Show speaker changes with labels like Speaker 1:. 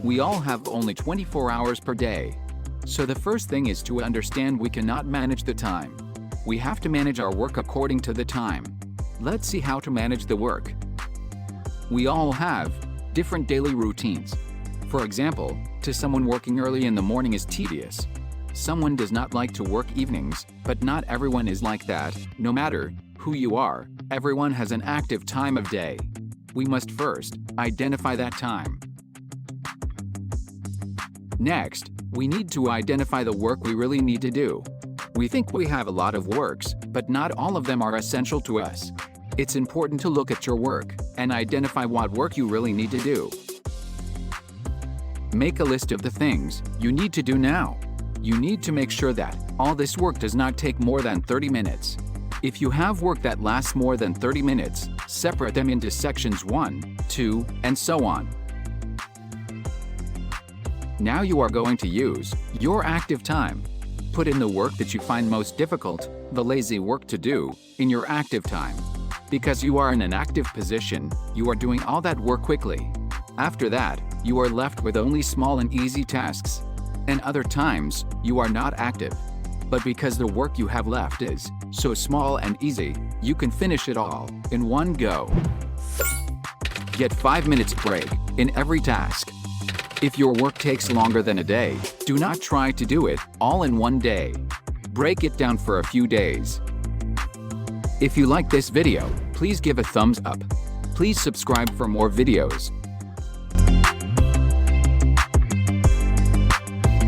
Speaker 1: We all have only 24 hours per day. So the first thing is to understand we cannot manage the time. We have to manage our work according to the time. Let's see how to manage the work. We all have different daily routines. For example, to someone working early in the morning is tedious. Someone does not like to work evenings, but not everyone is like that. No matter who you are, everyone has an active time of day. We must first identify that time. Next, we need to identify the work we really need to do. We think we have a lot of works, but not all of them are essential to us. It's important to look at your work and identify what work you really need to do. Make a list of the things you need to do now. You need to make sure that all this work does not take more than 30 minutes. If you have work that lasts more than 30 minutes, separate them into sections 1, 2, and so on. Now you are going to use your active time. Put in the work that you find most difficult, the lazy work to do, in your active time. Because you are in an active position, you are doing all that work quickly. After that, you are left with only small and easy tasks. And other times, you are not active. But because the work you have left is so small and easy, you can finish it all in one go. Get 5 minutes break in every task. If your work takes longer than a day, do not try to do it all in one day. Break it down for a few days. If you like this video, please give a thumbs up. Please subscribe for more videos.